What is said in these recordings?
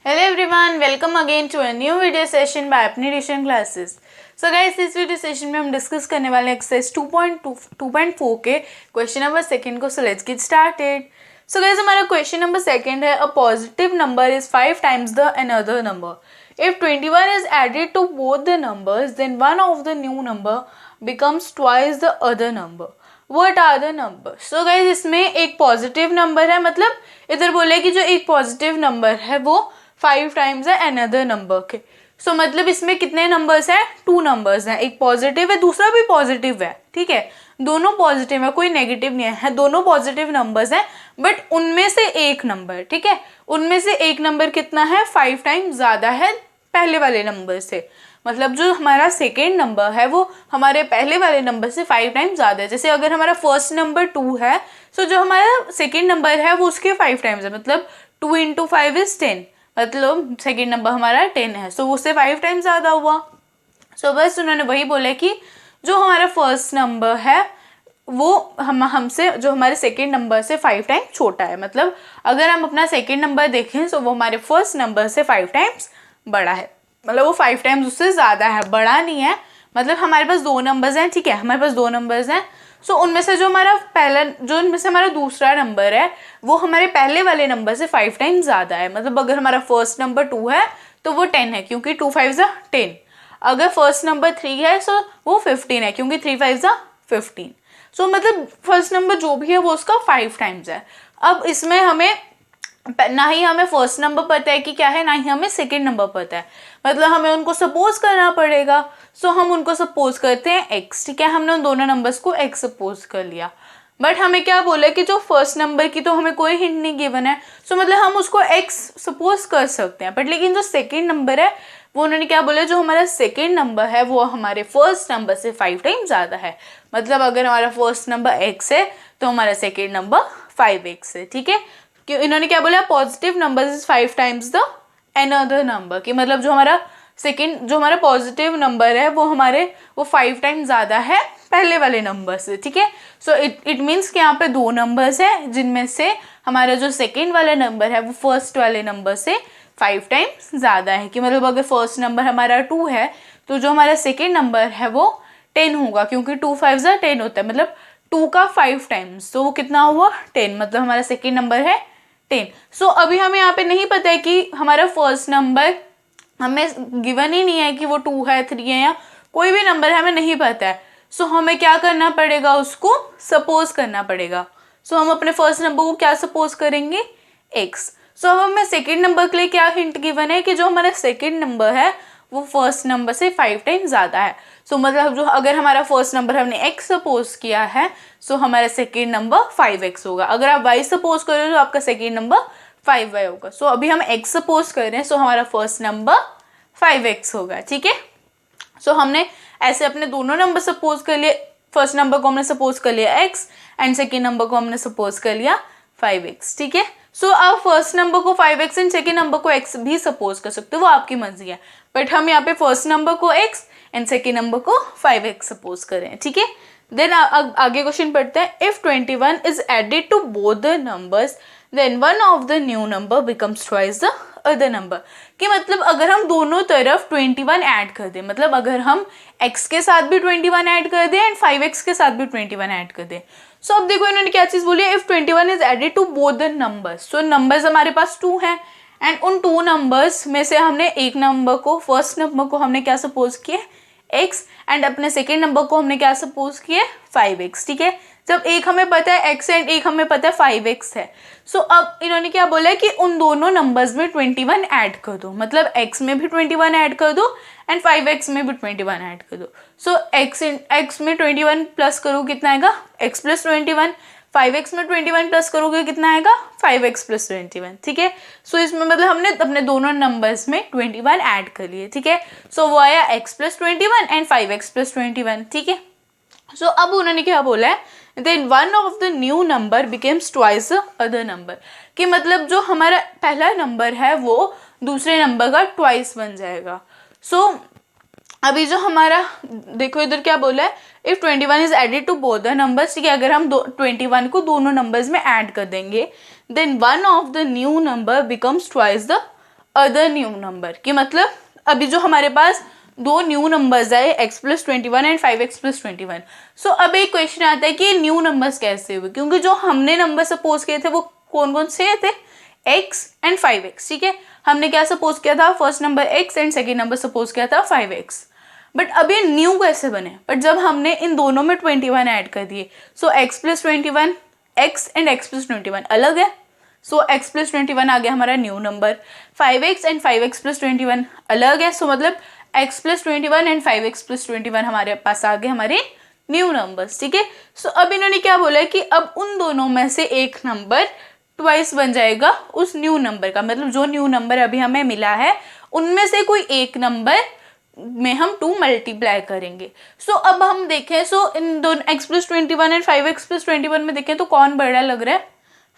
Hello everyone, welcome again to a new video session by अपनी addition classes. So guys, इस video session में हम discuss करने वाले एक्सरसाइज 2.4 के क्वेश्चन नंबर सेकंड को। So let's get started. So guys, हमारा क्वेश्चन नंबर सेकंड है, a positive number is 5 times the another number. If 21 is added to both the numbers then one of the new number becomes twice the other number. What are the number? So guys, इसमें एक positive number है, मतलब इधर बोले कि जो एक positive number है वो 5 टाइम्स है अनदर नंबर के। सो मतलब इसमें कितने नंबर्स हैं? 2 नंबर्स हैं, एक पॉजिटिव है दूसरा भी पॉजिटिव है। ठीक है, दोनों पॉजिटिव है, कोई नेगेटिव नहीं है, दोनों पॉजिटिव नंबर्स हैं। बट उनमें से एक नंबर, ठीक है, उनमें से एक नंबर कितना है? 5 टाइम्स ज़्यादा है पहले वाले नंबर से। मतलब जो हमारा सेकेंड नंबर है वो हमारे पहले वाले नंबर से 5 टाइम्स ज़्यादा है। जैसे अगर हमारा फर्स्ट नंबर 2 है, सो जो हमारा सेकेंड नंबर है वो उसके 5 टाइम्स है, मतलब 2 × 5 = 10, मतलब सेकेंड नंबर हमारा 10 है, सो उससे 5 टाइम्स ज़्यादा हुआ। सो बस उन्होंने वही बोला कि जो हमारा फर्स्ट नंबर है वो हमसे जो हमारे सेकेंड नंबर से 5 टाइम्स छोटा है। मतलब अगर हम अपना सेकेंड नंबर देखें तो वो हमारे फर्स्ट नंबर से 5 टाइम्स बड़ा है, मतलब वो 5 टाइम्स उससे ज़्यादा है, बड़ा नहीं है। मतलब हमारे पास 2 नंबर्स हैं, ठीक है, हमारे पास 2 नंबर्स हैं। सो उनमें से जो हमारा पहला, जो उनमें से हमारा दूसरा नंबर है वो हमारे पहले वाले नंबर से 5 टाइम्स ज़्यादा है। मतलब अगर हमारा फर्स्ट नंबर 2 है तो वो 10 है, क्योंकि 2 × 5 = 10। अगर फर्स्ट नंबर 3 है सो वो 15 है, क्योंकि 3 × 5 = 15। सो मतलब फर्स्ट नंबर जो भी है वो उसका 5 टाइम्स है। अब इसमें हमें ना ही हमें फर्स्ट नंबर पता है कि क्या है, ना ही हमें सेकंड नंबर पता है, मतलब हमें उनको सपोज करना पड़ेगा। सो हम उनको सपोज करते हैं x, ठीक है, हमने उन दोनों नंबर्स को x सपोज कर लिया। बट हमें क्या बोला कि जो फर्स्ट नंबर की तो हमें कोई हिंट नहीं गिवन है, सो मतलब हम उसको x सपोज कर सकते हैं। बट लेकिन जो सेकेंड नंबर है वो उन्होंने क्या बोला, जो हमारा सेकेंड नंबर है वो हमारे फर्स्ट नंबर से 5 टाइम्स ज़्यादा है। मतलब अगर हमारा फर्स्ट नंबर x है तो हमारा सेकेंड नंबर 5x है। ठीक है, क्यों इन्होंने क्या बोला, positive number is 5 times the another number, कि मतलब जो हमारा सेकेंड, जो हमारा पॉजिटिव नंबर है वो हमारे वो 5 टाइम्स ज़्यादा है पहले वाले नंबर से। ठीक है, सो इट मीन्स कि यहाँ पे 2 नंबर्स हैं जिनमें से हमारा जो सेकेंड वाला नंबर है वो फर्स्ट वाले नंबर से 5 टाइम्स ज़्यादा है। कि मतलब अगर फर्स्ट नंबर हमारा 2 है तो जो हमारा सेकेंड नंबर है वो 10 होगा, क्योंकि 2 × 5 = 10 होता है, मतलब 2 का 5 टाइम्स, तो वो कितना हुआ? 10, मतलब हमारा सेकेंड नंबर है 10। सो अभी हमें यहाँ पे नहीं पता है कि हमारा फर्स्ट नंबर हमें गिवन ही नहीं है कि वो 2 है, 3 है, या कोई भी नंबर है, हमें नहीं पता है। सो हमें क्या करना पड़ेगा, उसको सपोज करना पड़ेगा। सो हम अपने फर्स्ट नंबर को क्या सपोज करेंगे? x। सो अब हमें सेकेंड नंबर के लिए क्या हिंट गिवन है कि जो हमारा सेकेंड नंबर है वो फर्स्ट नंबर से 5 टाइम्स ज़्यादा है। सो मतलब जो अगर हमारा फर्स्ट नंबर हमने x सपोज किया है सो हमारा सेकेंड नंबर 5x होगा। अगर आप y सपोज करो तो आपका सेकेंड नंबर 5y होगा। सो अभी हम x सपोज कर रहे हैं, सो हमारा फर्स्ट नंबर 5x होगा। ठीक है, सो हमने ऐसे अपने दोनों नंबर सपोज कर लिए। फर्स्ट नंबर को हमने सपोज कर लिया x एंड सेकेंड नंबर को हमने सपोज कर लिया 5x। ठीक है, सो आप फर्स्ट नंबर को 5x एंड सेकेंड नंबर को x भी सपोज कर सकते हो, वो आपकी मर्जी है। बट हम यहाँ पे फर्स्ट नंबर को x एंड सेकेंड नंबर को 5x सपोज कर रहे हैं। ठीक है, देन आगे क्वेश्चन पढ़ते हैं। If 21 is added to both the numbers then one of the new number becomes twice the other number. कि मतलब अगर हम दोनों तरफ 21 ऐड कर दें, मतलब अगर हम x के साथ भी 21 ऐड कर दें एंड 5x के साथ भी 21 ऐड कर दें। सो अब देखो इन्होंने क्या चीज़ बोली है, if 21 is added to both the numbers. So numbers हमारे पास 2 हैं एंड उन 2 नंबर्स में से हमने एक नंबर को, फर्स्ट नंबर को हमने क्या सपोज किया, x, एंड अपने सेकेंड नंबर को हमने क्या सपोज किया, 5x। ठीक है, जब एक हमें पता है x एंड एक हमें पता है 5x है। सो अब इन्होंने क्या बोला है कि उन दोनों नंबर्स में 21 ऐड कर दो, मतलब x में भी 21 ऐड कर दो एंड 5x में भी 21 ऐड कर दो। सो x में 21 प्लस करो कितना आएगा, x + 21। 5x में 21 प्लस करोगे कितना आएगा, 5x + 21। ठीक है, सो इसमें मतलब हमने अपने दोनों नंबर्स में 21 ऐड कर लिए। ठीक है, सो वो आया x + 21 एंड 5x + 21। ठीक है, सो अब उन्होंने क्या बोला है, then one of the new number becomes twice the other number. कि मतलब जो हमारा पहला नंबर है वो दूसरे नंबर का ट्वाइस बन जाएगा। सो अभी जो हमारा देखो इधर क्या बोला है, if 21 is added to both the numbers. ठीक है, अगर हम 21 को दोनों नंबर्स में ऐड कर देंगे then one of the new number becomes twice the other new number, कि मतलब अभी जो हमारे पास दो न्यू नंबर्स आए x+21 एंड 5x+21। सो अब एक क्वेश्चन आता है कि ये न्यू नंबर्स कैसे हुए, क्योंकि जो हमने नंबर सपोज किए थे वो कौन कौन से थे, x एंड 5x। ठीक है, हमने क्या सपोज किया था, first number x and second number suppose किया था 5x। बट अब ये न्यू कैसे बने, बट जब हमने इन दोनों में 21 ऐड कर दिए, सो x+21 x एंड x+21 अलग है, सो x+21 आ गया हमारा new number. 5x and 5x+21 अलग है, सो मतलब x+21 एंड 5x+21 हमारे पास आ गए हमारे न्यू नंबर्स। ठीक है, सो अब इन्होंने क्या बोला है कि अब उन दोनों में से एक नंबर ट्वाइस बन जाएगा उस न्यू नंबर का, मतलब जो न्यू नंबर अभी हमें मिला है उनमें से कोई एक नंबर में हम 2 मल्टीप्लाई करेंगे। सो अब हम देखें, सो इन दोनों x+21 एंड 5x+21 में देखें तो कौन बड़ा लग रहा है,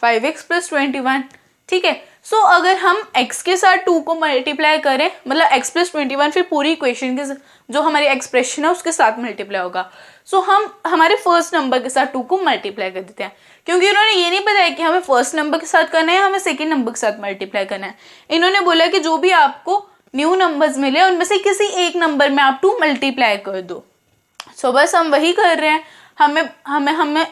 5x+21। ठीक है, सो अगर हम x के साथ 2 को मल्टीप्लाई करें, मतलब x+21 फिर पूरी इक्वेशन के जो हमारी एक्सप्रेशन है उसके साथ मल्टीप्लाई होगा। सो हम हमारे फर्स्ट नंबर के साथ 2 को मल्टीप्लाई कर देते हैं, क्योंकि इन्होंने ये नहीं बताया कि हमें फर्स्ट नंबर के साथ करना है या हमें सेकेंड नंबर के साथ मल्टीप्लाई करना है। इन्होंने बोला कि जो भी आपको न्यू नंबर्स मिले उनमें से किसी एक नंबर में आप 2 मल्टीप्लाई कर दो। सो बस हम वही कर रहे हैं, हमें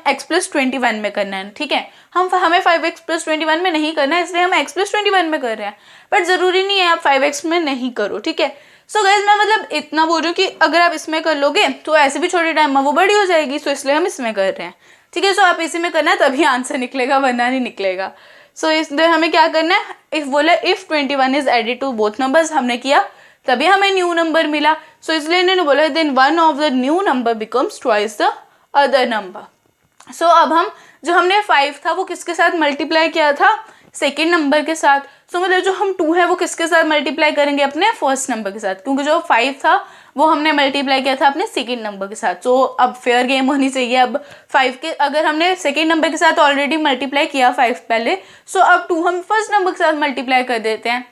x+21 में करना है। ठीक है, हमें 5x+21 में नहीं करना है, इसलिए हम x+21 में कर रहे हैं, बट ज़रूरी नहीं है आप 5x में नहीं करो। ठीक है, सो गाइज मैं मतलब इतना बोल रही हूँ कि अगर आप इसमें कर लोगे तो ऐसे भी छोटे टाइम में वो बड़ी हो जाएगी, सो इसलिए हम इसमें कर रहे हैं। ठीक है, सो आप इसी में करना है तभी आंसर निकलेगा, वरना नहीं निकलेगा। सो इसलिए हमें क्या करना है, if 21 is added to both numbers, हमने किया तभी हमें न्यू नंबर मिला। सो इसलिए इन्होंने बोला then one of the new number becomes twice the other number. So अब हम जो हमने 5 था वो किसके साथ मल्टीप्लाई किया था, सेकेंड नंबर के साथ। सो मतलब जो हम 2 है वो किसके साथ मल्टीप्लाई करेंगे, अपने फर्स्ट नंबर के साथ, क्योंकि जो 5 था वो हमने मल्टीप्लाई किया था अपने सेकेंड नंबर के साथ। सो अब फेयर गेम होनी चाहिए। अब 5 के अगर हमने सेकेंड नंबर के साथ ऑलरेडी मल्टीप्लाई किया 5 पहले, सो अब 2 हम फर्स्ट नंबर के साथ मल्टीप्लाई कर देते हैं।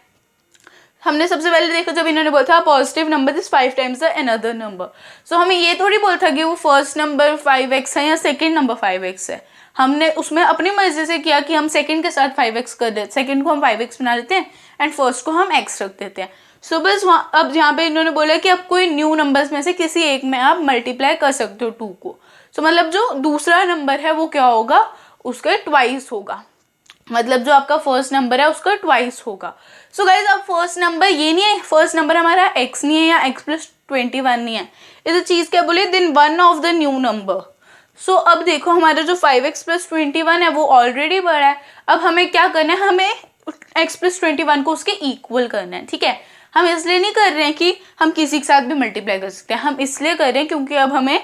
हमने सबसे पहले देखा जब इन्होंने बोला था positive number is 5 times the another number, so हमें ये थोड़ी बोला था कि वो फर्स्ट नंबर 5x है या सेकेंड नंबर 5x है। हमने उसमें अपनी मर्जी से किया कि हम सेकेंड के साथ 5x कर देते, सेकेंड को हम 5x बना देते हैं एंड फर्स्ट को हम x रख देते हैं। सो बस अब यहाँ पे इन्होंने बोला कि अब कोई न्यू नंबर्स में से किसी एक में आप मल्टीप्लाई कर सकते हो 2 को। सो मतलब जो दूसरा नंबर है वो क्या होगा, उसका ट्वाइस होगा, मतलब जो आपका फर्स्ट नंबर है उसका ट्वाइस होगा। सो गाइज अब फर्स्ट नंबर ये नहीं है, फर्स्ट नंबर हमारा x नहीं है या x+21 नहीं है, इस चीज़ क्या बोले then one of the new number. So अब देखो हमारा जो 5x+21 है वो ऑलरेडी बड़ा है, अब हमें क्या करना है, हमें x+21 को उसके इक्वल करना है। ठीक है, हम इसलिए नहीं कर रहे हैं कि हम किसी के साथ भी मल्टीप्लाई कर सकते हैं, हम इसलिए कर रहे हैं क्योंकि अब हमें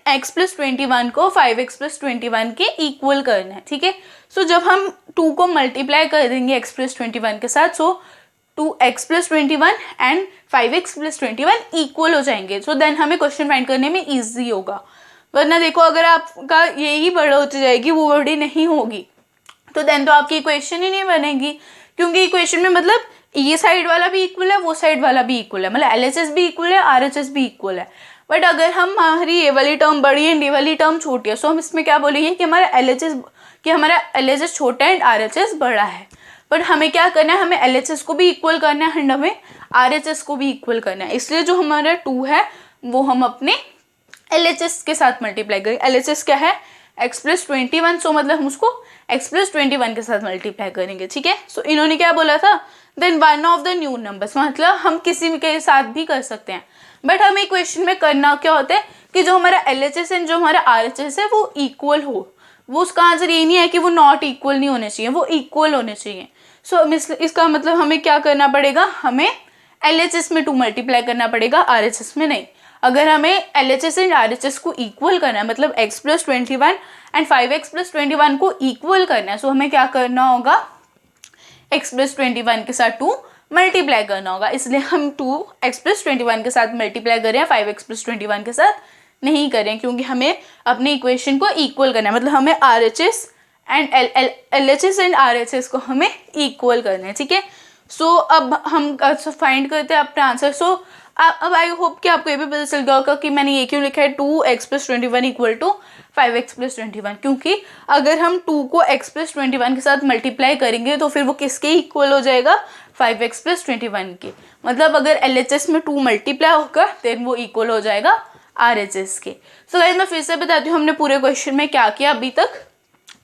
x+21 को 5x+21 के इक्वल करना है। ठीक है, सो जब हम 2 को मल्टीप्लाई कर देंगे x+21 के साथ, सो 2x+21 एंड 5x+21 इक्वल हो जाएंगे। सो देन हमें क्वेश्चन फाइंड करने में ईजी होगा, वरना देखो अगर आपका यही बड़ा होती जाएगी वो बड़ी नहीं होगी तो देन तो आपकी इक्वेशन ही नहीं बनेगी, क्योंकि इक्वेशन में मतलब ये साइड वाला भी इक्वल है वो साइड वाला भी इक्वल है, मतलब LHS भी इक्वल है RHS भी इक्वल है। बट अगर हमारी ये वाली टर्म बड़ी है ये वाली टर्म छोटी है, सो हम इसमें क्या बोलेंगे कि हमारा LHS छोटा है एंड RHS बड़ा है। बट हमें क्या करना है, हमें LHS को भी इक्वल करना है एंड हमें RHS को भी इक्वल करना है, इसलिए जो हमारा 2 है वो हम अपने LHS के साथ मल्टीप्लाई करेंगे। LHS क्या है, x+21, सो मतलब हम उसको x+21 के साथ मल्टीप्लाई करेंगे। ठीक है, सो इन्होंने क्या बोला था then one of the new numbers, मतलब हम किसी के साथ भी कर सकते हैं, बट हमें इक्वेशन में करना क्या होता है कि जो हमारा LHS एंड जो हमारा RHS है वो इक्वल हो। वो उसका आंसर ये नहीं है कि वो नॉट इक्वल नहीं होने चाहिए, वो इक्वल होने चाहिए। सो इसका मतलब हमें क्या करना पड़ेगा, हमें LHS में 2 मल्टीप्लाई करना पड़ेगा, RHS में नहीं। अगर हमें LHS एंड RHS को इक्वल करना है, मतलब x+21 एंड 5x+21 को इक्वल करना है, सो हमें क्या करना होगा, x+21 के साथ 2 मल्टीप्लाई करना होगा। इसलिए हम 2x+21 के साथ मल्टीप्लाई करें, 5x+21 के साथ नहीं करें, क्योंकि हमें अपनी इक्वेशन को इक्वल करना है, मतलब हमें LHS एंड RHS को हमें इक्वल करना है। ठीक है, सो अब हम फाइंड करते हैं अपना आंसर। सो अब आई होप कि आपको ये भी पता चल गया होगा कि मैंने ये क्यों लिखा है 2x+21 equal to 5x plus 21, क्योंकि अगर हम 2 को x प्लस 21 के साथ मल्टीप्लाई करेंगे तो फिर वो किसके इक्वल हो जाएगा, 5x प्लस 21 के। मतलब अगर LHS में 2 मल्टीप्लाई होगा देन वो इक्वल हो जाएगा RHS के। सो गाइस मैं फिर से बताती हूँ हमने पूरे क्वेश्चन में क्या किया अभी तक।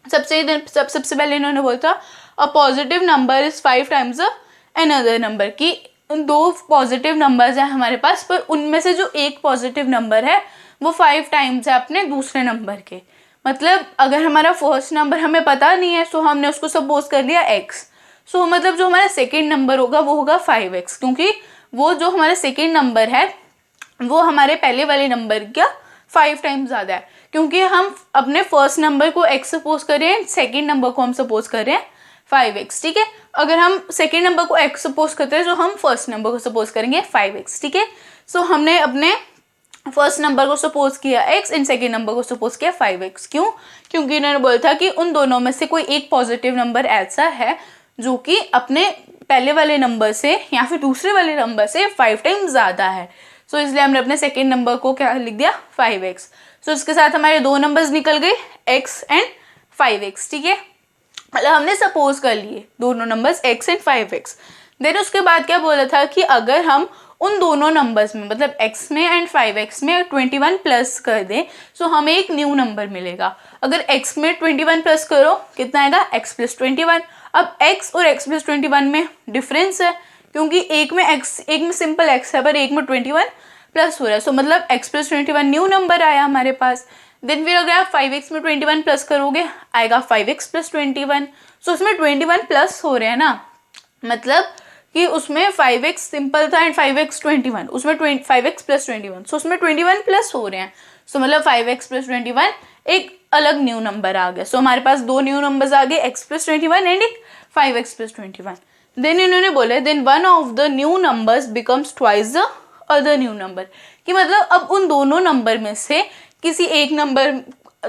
सबसे पहले इन्होंने बोला था अ positive number is 5 times another number, कि 2 पॉजिटिव नंबर्स हैं हमारे पास, पर उनमें से जो एक पॉजिटिव नंबर है वो 5 टाइम्स है अपने दूसरे नंबर के। मतलब अगर हमारा फर्स्ट नंबर हमें पता नहीं है तो हमने उसको सपोज कर लिया x, सो मतलब जो हमारा सेकेंड नंबर होगा वो होगा 5x, क्योंकि वो जो हमारा सेकेंड नंबर है वो हमारे पहले वाले नंबर का 5 टाइम्स ज़्यादा है, क्योंकि हम अपने फर्स्ट नंबर को x सपोज कर रहे हैं, सेकेंड नंबर को हम सपोज कर रहे हैं 5x, ठीक है। अगर हम सेकेंड नंबर को x सपोज करते हैं तो हम फर्स्ट नंबर को सपोज करेंगे 5x, ठीक है। सो हमने अपने फर्स्ट नंबर को सपोज किया x एंड सेकेंड नंबर को सपोज किया 5x। क्यों? क्योंकि इन्होंने बोला था कि उन दोनों में से कोई एक पॉजिटिव नंबर ऐसा है जो कि अपने पहले वाले नंबर से या फिर दूसरे वाले नंबर से 5 टाइम्स ज़्यादा है। सो इसलिए हमने अपने सेकेंड नंबर को क्या लिख दिया, 5x। सो इसके साथ हमारे 2 नंबर्स निकल गए, x एंड 5x, ठीक है। मतलब हमने सपोज कर लिए दोनों numbers x and 5x। Then उसके बाद क्या बोला था कि अगर हम उन दोनों नंबर्स में मतलब x में एंड 5x में 21 प्लस कर दें तो हमें एक न्यू नंबर मिलेगा। अगर x में 21 प्लस करो कितना आएगा, x प्लस 21। अब x और x प्लस 21 में डिफरेंस है, क्योंकि एक में सिंपल x है पर एक में 21 प्लस हो रहा है। सो मतलब x प्लस 21 न्यू नंबर आया हमारे पास। देन फिर अगर आप 5x में 21 प्लस करोगे आएगा 5x प्लस 21। सो उसमें 21 प्लस हो रहे हैं ना, मतलब कि उसमें 5x सिंपल था एंड 5x 21, उसमें 5x प्लस 21, सो उसमें 21 प्लस हो रहे हैं। सो मतलब 5x प्लस 21 एक अलग न्यू नंबर आ गया। सो हमारे पास 2 न्यू नंबर्स आ गए, x प्लस 21 एंड एक 5x प्लस 21। देन इन्होंने बोला then one of the new numbers becomes twice the other new number, कि मतलब अब उन दोनों नंबर में से किसी एक नंबर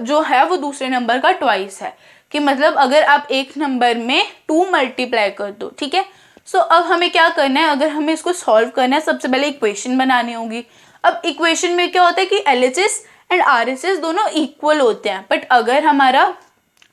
जो है वो दूसरे नंबर का ट्वाइस है, कि मतलब अगर आप एक नंबर में 2 मल्टीप्लाई कर दो, ठीक है। सो अब हमें क्या करना है, अगर हमें इसको सॉल्व करना है सबसे पहले इक्वेशन बनानी होगी। अब इक्वेशन में क्या होता है कि LHS एंड RHS दोनों इक्वल होते हैं, बट अगर हमारा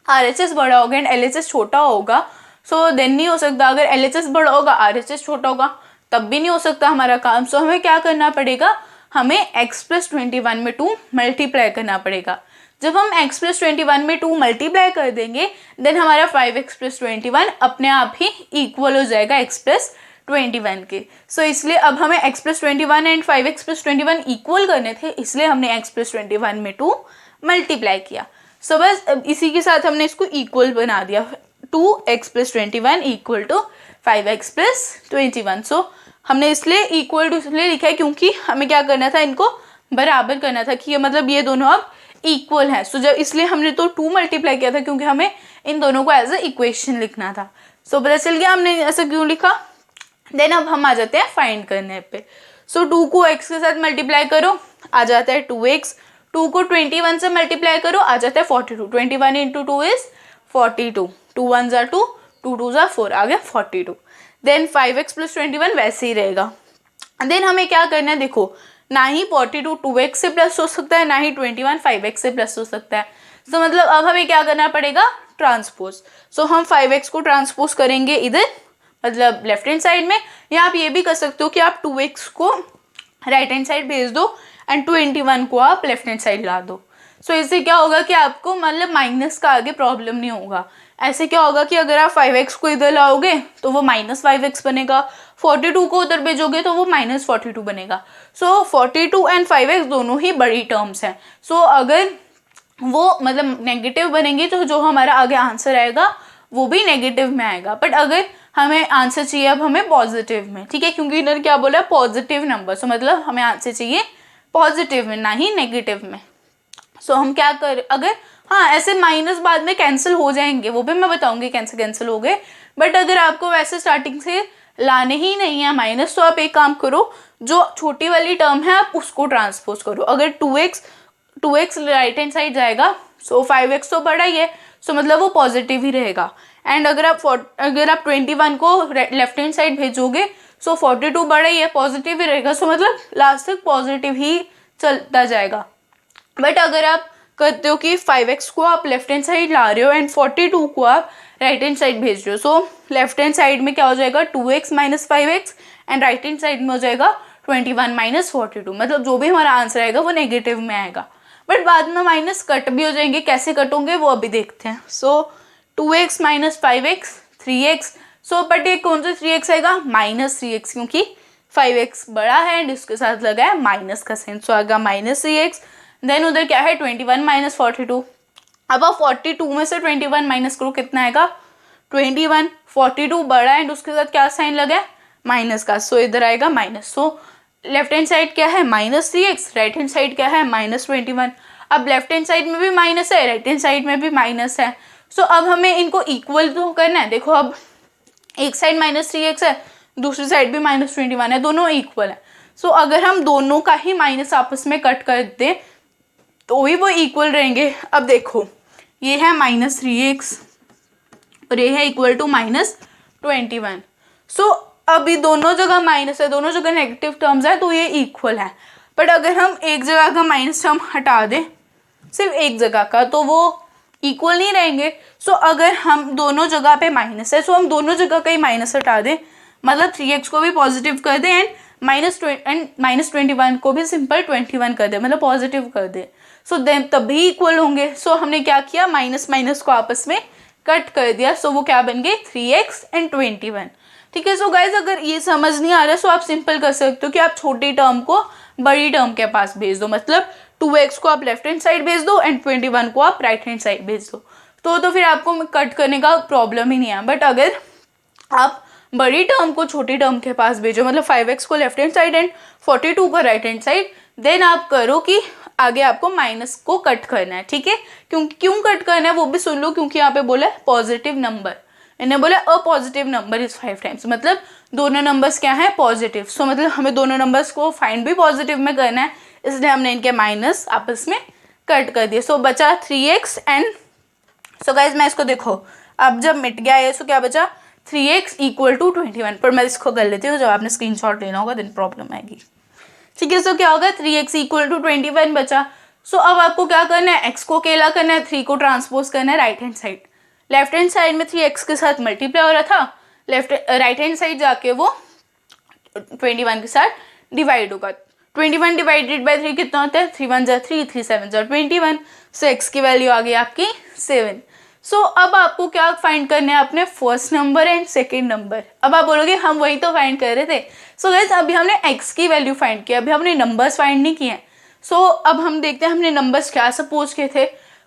RHS बड़ा होगा एंड LHS छोटा होगा सो देन नहीं हो सकता। अगर LHS बड़ा होगा RHS छोटा होगा तब भी नहीं हो सकता हमारा काम। सो हमें क्या करना पड़ेगा, हमें x प्लस 21 में 2 मल्टीप्लाई करना पड़ेगा। जब हम x प्लस 21 में 2 मल्टीप्लाई कर देंगे देन हमारा 5x प्लस 21 अपने आप ही इक्वल हो जाएगा x प्लस 21 के। सो इसलिए अब हमें x plus 21 and 5x plus 21 equal करने थे, इसलिए हमने x प्लस 21 में 2 मल्टीप्लाई किया। सो बस इसी के साथ हमने इसको इक्वल बना दिया, 2x plus 21 equal to 5x plus 21। So हमने इसलिए इक्वल टू इसलिए लिखा है क्योंकि हमें क्या करना था, इनको बराबर करना था, कि मतलब ये दोनों अब इक्वल है। सो जब इसलिए हमने तो 2 मल्टीप्लाई किया था क्योंकि हमें इन दोनों को एज अ इक्वेशन लिखना था। सो पता चल गया हमने ऐसा क्यों लिखा। देन अब हम आ जाते हैं फाइंड करने पे। सो 2 को x के साथ मल्टीप्लाई करो आ जाता है 2x, 2 को 21 से मल्टीप्लाई करो आ जाता है 42, 21 इंटू 2 इज 42, 2 1 ज़ा 2, 2 2 ज़ा 4 आ गया 42। देन 5x प्लस 21 वैसे ही रहेगा। देन हमें क्या करना है, देखो ना ही 42 2x से प्लस हो सकता है ना ही 21 5x से प्लस हो सकता है। तो मतलब अब हमें क्या करना पड़ेगा, ट्रांसपोज। सो हम 5x को ट्रांसपोज करेंगे इधर मतलब लेफ्ट हैंड साइड में, या आप ये भी कर सकते हो कि आप 2x को राइट हैंड साइड भेज दो एंड 21 को आप लेफ्ट हैंड साइड ला दो। सो इससे क्या होगा कि आपको मतलब माइनस का आगे प्रॉब्लम नहीं होगा। ऐसे क्या होगा कि अगर आप 5x को इधर लाओगे तो वो माइनस 5x बनेगा, 42 को उधर भेजोगे तो वो माइनस 42 बनेगा। सो 42 एंड 5x दोनों ही बड़ी टर्म्स हैं। सो अगर वो मतलब नेगेटिव बनेंगे तो जो हमारा आगे आंसर आएगा वो भी नेगेटिव में आएगा। बट अगर हमें आंसर चाहिए अब हमें पॉजिटिव में, ठीक है, क्योंकि इन्होंने क्या बोला पॉजिटिव नंबर। सो मतलब हमें आंसर चाहिए पॉजिटिव में ना ही नेगेटिव में। सो हम क्या कर, अगर हाँ ऐसे माइनस बाद में कैंसिल हो जाएंगे, वो भी मैं बताऊंगी कैंसिल कैंसिल हो गए। बट अगर आपको वैसे स्टार्टिंग से लाने ही नहीं है माइनस तो आप एक काम करो, जो छोटी वाली टर्म है आप उसको ट्रांसपोज करो। अगर 2x राइट हैंड साइड जाएगा सो 5x तो बड़ा ही है, सो मतलब वो पॉजिटिव ही रहेगा। एंड अगर आप 21 को लेफ्ट हैंड साइड भेजोगे सो 42 बड़ा ही है, पॉजिटिव ही रहेगा। सो मतलब लास्ट तक पॉजिटिव ही चलता जाएगा। बट अगर आप करते हो कि 5x को आप लेफ्ट हैंड साइड ला रहे हो एंड 42 को आप राइट हैंड साइड भेज रहे हो. सो लेफ्ट हैंड साइड में क्या हो जाएगा 2x minus 5x and right hand side में हो जाएगा 21 माइनस 42. मतलब जो भी हमारा आंसर आएगा वो नेगेटिव में आएगा. बट बाद में माइनस कट भी हो जाएंगे. कैसे कट होंगे वो अभी देखते हैं. सो 2x minus 5x 3x. So but ये कौन सा 3x आएगा माइनस 3x क्योंकि 5x बड़ा है एंड इसके साथ लगा है माइनस का साइन. सो आएगा माइनस 3x. देन उधर क्या है 21 माइनस 42. अब आप 42 में से 21 माइनस करो कितना आएगा 21. 42 बड़ा है एंड उसके साथ क्या साइन लगा है माइनस का. सो इधर आएगा minus. So left hand side क्या है minus 3x, right hand side क्या है माइनस 21. अब लेफ्ट हैंड साइड में भी माइनस है, राइट हैंड साइड में भी माइनस है. सो अब हमें इनको इक्वल तो करना है. देखो अब एक साइड माइनस 3x है, दूसरी साइड भी माइनस 21 है, दोनों इक्वल है. सो अगर हम दोनों का ही माइनस आपस में कट कर दें तो भी वो इक्वल रहेंगे. अब देखो ये है माइनस 3x और ये है इक्वल टू माइनस 21. सो अभी दोनों जगह माइनस है, दोनों जगह नेगेटिव टर्म्स है तो ये इक्वल है. बट अगर हम एक जगह का माइनस टर्म हटा दें सिर्फ एक जगह का तो वो इक्वल नहीं रहेंगे. सो अगर हम दोनों जगह पे माइनस है सो हम दोनों जगह का ही माइनस हटा दें. मतलब 3x को भी पॉजिटिव कर दें एंड माइनस 21 को भी सिंपल 21 कर दे, मतलब पॉजिटिव कर दे. सो देन तभी इक्वल होंगे. सो हमने क्या किया माइनस माइनस को आपस में कट कर दिया. सो वो क्या बन गए 3x एंड 21. ठीक है. सो गाइज अगर ये समझ नहीं आ रहा सो आप सिंपल कर सकते हो कि आप छोटी टर्म को बड़ी टर्म के पास भेज दो. मतलब 2x को आप लेफ्ट हैंड साइड भेज दो एंड 21 को आप राइट हैंड साइड भेज दो. तो फिर आपको कट करने का प्रॉब्लम ही नहीं है. बट अगर आप बड़ी टर्म को छोटी टर्म के पास भेजो, मतलब 5x को लेफ्ट हैंड साइड एंड 42 को राइट हैंड साइड, देन आप करो कि आगे आपको माइनस को कट करना है. ठीक है. क्यों कट करना है वो भी सुन लो. क्योंकि यहाँ पे बोला पॉजिटिव नंबर, इन्हें बोला अ पॉजिटिव नंबर इज 5 टाइम्स. मतलब दोनों नंबर्स क्या है पॉजिटिव. सो मतलब हमें दोनों नंबर्स को फाइंड भी पॉजिटिव में करना है, इसलिए हमने इनके माइनस आपस में कट कर दिए. सो बचा 3x एंड सो गाइज मैं इसको देखो अब जब मिट गया ये सो क्या बचा 3x इक्वल टू 21. पर मैं इसको कर लेती हूँ, जब आपने स्क्रीनशॉट लेना होगा देन प्रॉब्लम आएगी. ठीक है. सो क्या होगा 3x इक्वल टू 21 बचा. सो अब आपको क्या करना है x को अकेला करना है, 3 को ट्रांसपोज करना है right hand side. Left hand side में 3x के साथ मल्टीप्लाई हो रहा था, राइट हैंड साइड जाके वो 21 के साथ डिवाइड होगा. 21 डिवाइडेड बाई 3 कितना होता है 3 1 जा 3 3 7 जा 21. सो x की वैल्यू आ गई आपकी 7. सो अब आपको क्या फाइंड करना है अपने first number and second number. अब आप बोलोगे हम वही तो फाइंड कर रहे थे. सो गाइस अभी हमने x की वैल्यू फाइंड किया, अभी हमने नंबर्स फाइंड नहीं किए. सो अब हम देखते हैं हमने नंबर्स क्या सपोज किए थे.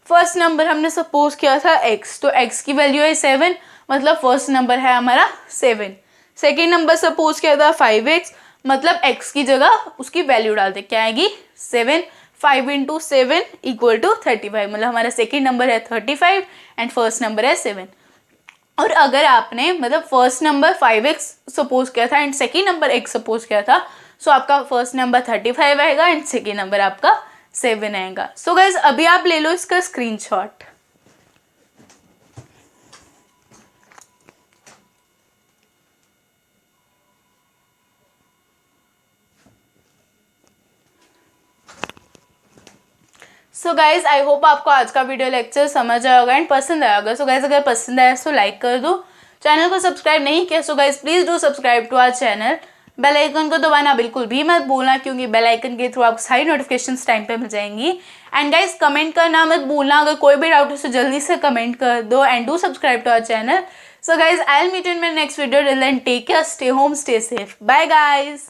फर्स्ट नंबर हमने सपोज किया था x, तो x की वैल्यू है 7, मतलब फर्स्ट नंबर है हमारा 7. सेकेंड नंबर सपोज किया था 5x, मतलब x की जगह उसकी वैल्यू डालते क्या आएगी 7. 5 इंटू 7 इक्वल टू 35, मतलब हमारा सेकेंड नंबर है 35 एंड फर्स्ट नंबर है 7. और अगर आपने मतलब फर्स्ट नंबर 5x सपोज किया था and second number x suppose किया था सो आपका फर्स्ट नंबर 35 आएगा एंड सेकेंड नंबर आपका 7 आएगा. सो गाइज अभी आप ले लो इसका screenshot. So guys I hope आपको आज का वीडियो लेक्चर समझ आया होगा एंड पसंद आया होगा. सो गाइज अगर पसंद आया तो लाइक कर दो. चैनल को सब्सक्राइब नहीं किया so guys please do subscribe to our channel. Bell icon को दबाना बिल्कुल भी मत भूलना क्योंकि बेल आइकन के थ्रू आपको सारी नोटिफिकेशंस टाइम पे मिल जाएंगी. एंड गाइज कमेंट करना मत भूलना. अगर कोई भी डाउट है तो जल्दी से कमेंट कर दो and do subscribe to our channel. So guys I will meet in my next video. Till then take care, stay home, stay safe. Bye guys.